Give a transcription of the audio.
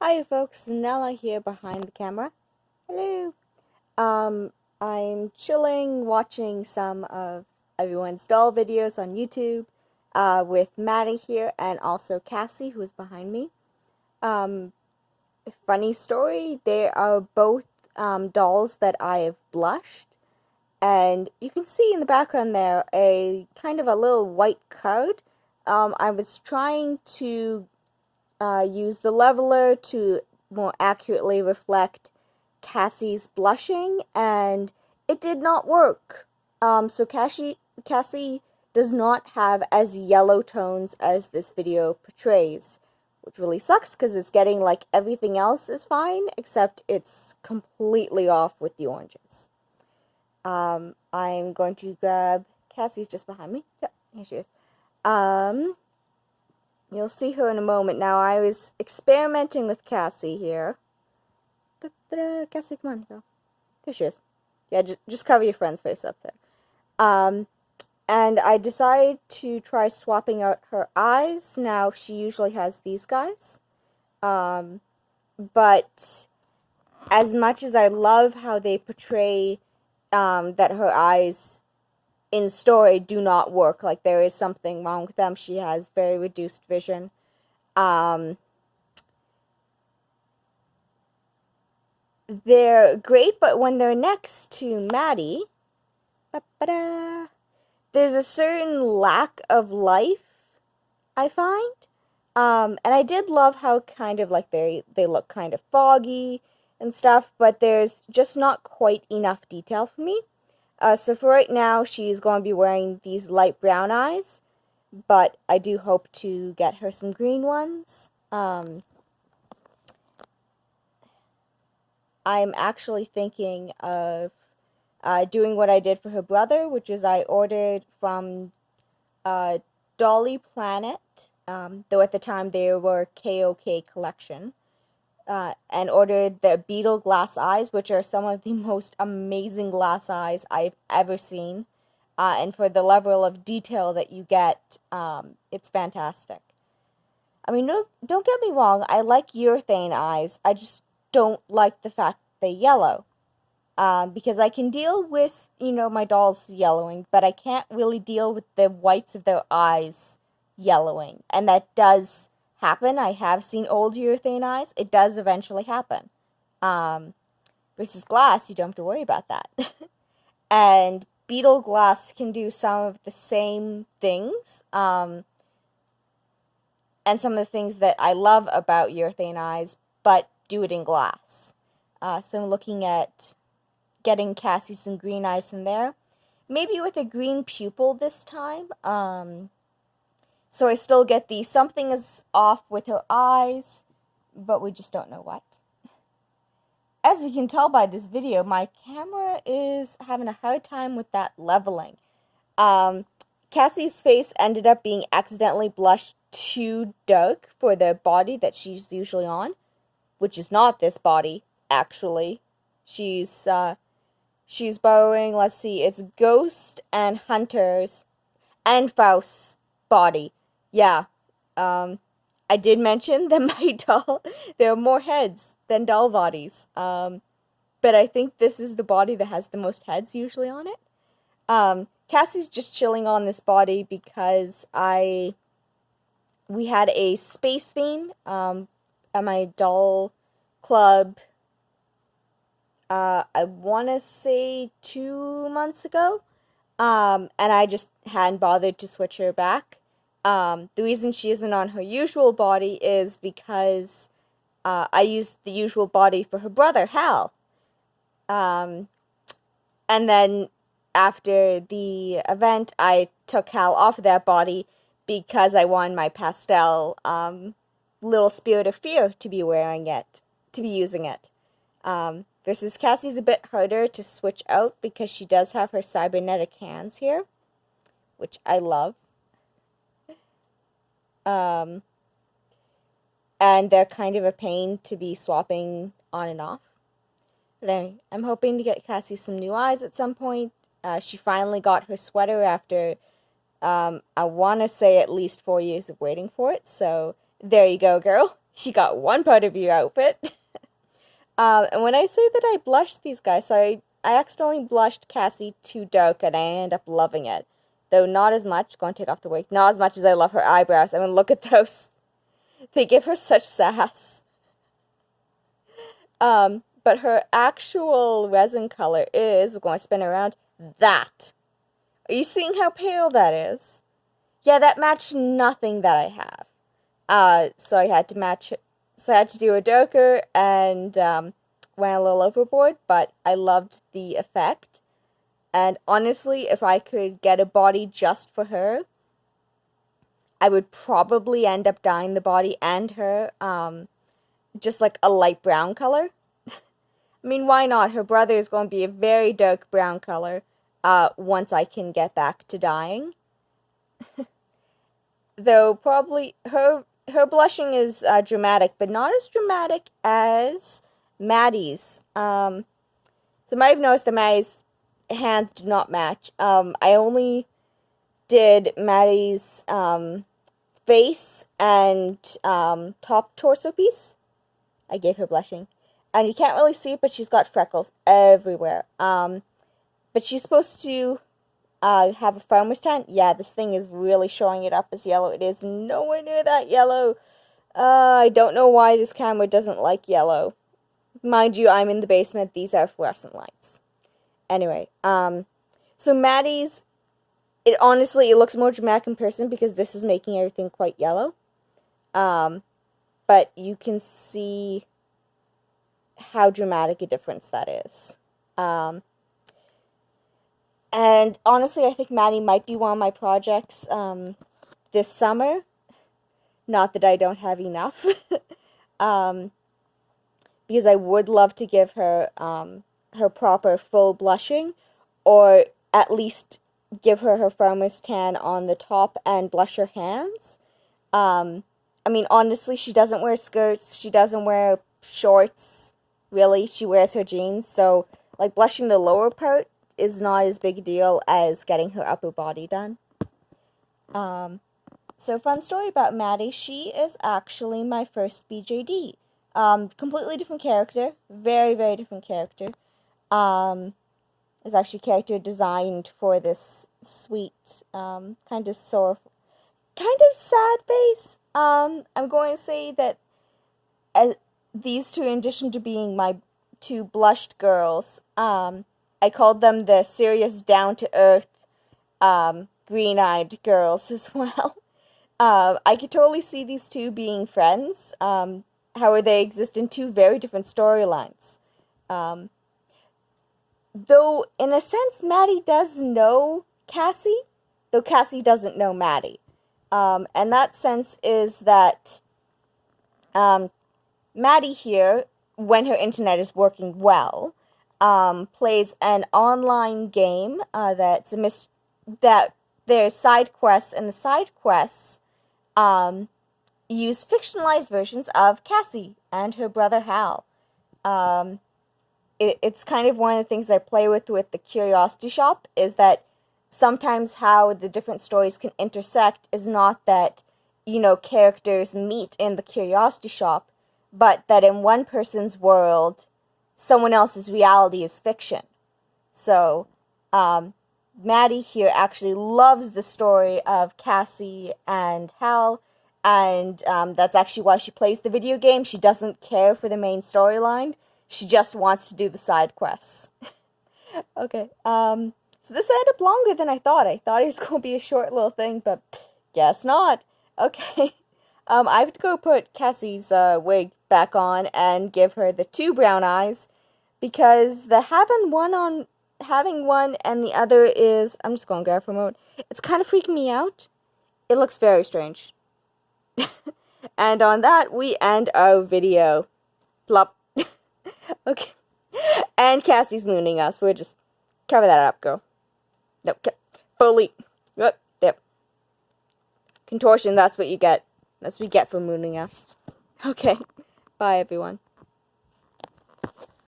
Hi folks, Nella here behind the camera. Hello. I'm chilling, watching some of everyone's doll videos on YouTube, with Mattie here and also Cassie, who is behind me. Um, Funny story, they are both dolls that I have blushed, and you can see in the background there a kind of a little white card. I was trying to use the leveler to more accurately reflect Cassie's blushing, and it did not work. So Cassie does not have as yellow tones as this video portrays, which really sucks because it's getting like everything else is fine, except it's completely off with the oranges. I'm going to grab Cassie's just behind me. Yep, here she is. You'll see her in a moment. Now, I was experimenting with Cassie here. Cassie, come on, go. There she is. Yeah, just cover your friend's face up there. And I decided to try swapping out her eyes. Now, she usually has these guys. But as much as I love how they portray that her eyes in story do not work, like there is something wrong with them. She has very reduced vision. They're great, but when they're next to Mattie, there's a certain lack of life, I find. And I did love how kind of like they look kind of foggy and stuff, but there's just not quite enough detail for me. So for right now, she's going to be wearing these light brown eyes, but I do hope to get her some green ones. I'm actually thinking of doing what I did for her brother, which is I ordered from Dolly Planet, though at the time they were KOK Collection, and ordered the beetle glass eyes, which are some of the most amazing glass eyes I've ever seen. And for the level of detail that you get, it's fantastic. I mean, don't get me wrong, I like urethane eyes. I just don't like the fact they're yellow. Because I can deal with, my dolls yellowing, but I can't really deal with the whites of their eyes yellowing. And that does happen. I have seen old urethane eyes. It does eventually happen. Versus glass, you don't have to worry about that. And beetle glass can do some of the same things. And some of the things that I love about urethane eyes, but do it in glass. So I'm looking at getting Cassie some green eyes from there. Maybe with a green pupil this time. So I still get the something is off with her eyes, but we just don't know what. As you can tell by this video, my camera is having a hard time with that leveling. Cassie's face ended up being accidentally blushed too dark for the body that she's usually on, which is not this body, actually. She's borrowing, let's see, it's Ghost and Hunter's and Faust's body. Yeah, I did mention that my doll, there are more heads than doll bodies. But I think this is the body that has the most heads usually on it. Cassie's just chilling on this body because we had a space theme at my doll club, I want to say 2 months ago, and I just hadn't bothered to switch her back. The reason she isn't on her usual body is because I used the usual body for her brother, Hal. And then after the event, I took Hal off of that body because I wanted my pastel little Spirit of Fear to be wearing it, to be using it. Versus Cassie's a bit harder to switch out because she does have her cybernetic hands here, which I love. And they're kind of a pain to be swapping on and off. But anyway, I'm hoping to get Cassie some new eyes at some point. She finally got her sweater after, I want to say at least 4 years of waiting for it. So there you go, girl. she got one part of your outfit. And when I say that I blushed these guys, so I accidentally blushed Cassie too dark, and I ended up loving it. Though not as much, go and take off the wig, not as much as I love her eyebrows. I mean, look at those. They give her such sass. But her actual resin color is, we're going to spin around, that. Are you seeing how pale that is? Yeah, that matched nothing that I have. So I had to match it. So I had to do a darker and went a little overboard, but I loved the effect. And honestly, if I could get a body just for her, I would probably end up dyeing the body and her just like a light brown color. I mean, why not? Her brother is going to be a very dark brown color once I can get back to dyeing. Though probably her blushing is dramatic, but not as dramatic as Mattie's. So you might have noticed that Mattie's hands do not match. I only did Mattie's face and top torso piece. I gave her blushing. And you can't really see it, but she's got freckles everywhere. But she's supposed to have a farmer's tan. Yeah, this thing is really showing it up as yellow. It is nowhere near that yellow. I don't know why this camera doesn't like yellow. Mind you, I'm in the basement. These are fluorescent lights. Anyway, so Mattie's, it looks more dramatic in person because this is making everything quite yellow. But you can see how dramatic a difference that is. And honestly, I think Mattie might be one of my projects this summer. Not that I don't have enough. Because I would love to give her her proper full blushing, or at least give her her farmer's tan on the top and blush her hands. I mean, honestly, she doesn't wear skirts. She doesn't wear shorts, really. She wears her jeans. So, like, blushing the lower part is not as big a deal as getting her upper body done. So, fun story about Mattie. She is actually my first BJD. Completely different character. Very, very different character. It's actually a character designed for this sweet, kind of sad face. I'm going to say that as these two, in addition to being my two blushed girls, I called them the serious, down-to-earth, green-eyed girls as well. I could totally see these two being friends. However, they exist in two very different storylines. Though, in a sense, Mattie does know Cassie, though Cassie doesn't know Mattie. And that sense is that Mattie here, when her internet is working well, plays an online game that there's side quests, and the side quests use fictionalized versions of Cassie and her brother Hal. It's kind of one of the things I play with the Curiosity Shop, is that sometimes how the different stories can intersect is not that, characters meet in the Curiosity Shop, but that in one person's world, someone else's reality is fiction. So, Mattie here actually loves the story of Cassie and Hal, and that's actually why she plays the video game. She doesn't care for the main storyline. She just wants to do the side quests. Okay, so this ended up longer than I thought. I thought it was going to be a short little thing, but guess not. Okay, I have to go put Cassie's wig back on and give her the two brown eyes, because the having one and the other is, I'm just going to grab for a moment, it's kind of freaking me out. It looks very strange. And on that, we end our video. Plop. Okay. And Cassie's mooning us. We'll just cover that up, girl. Nope. Fully. Yep. Contortion, that's what you get. That's what you get for mooning us. Okay. Bye, everyone.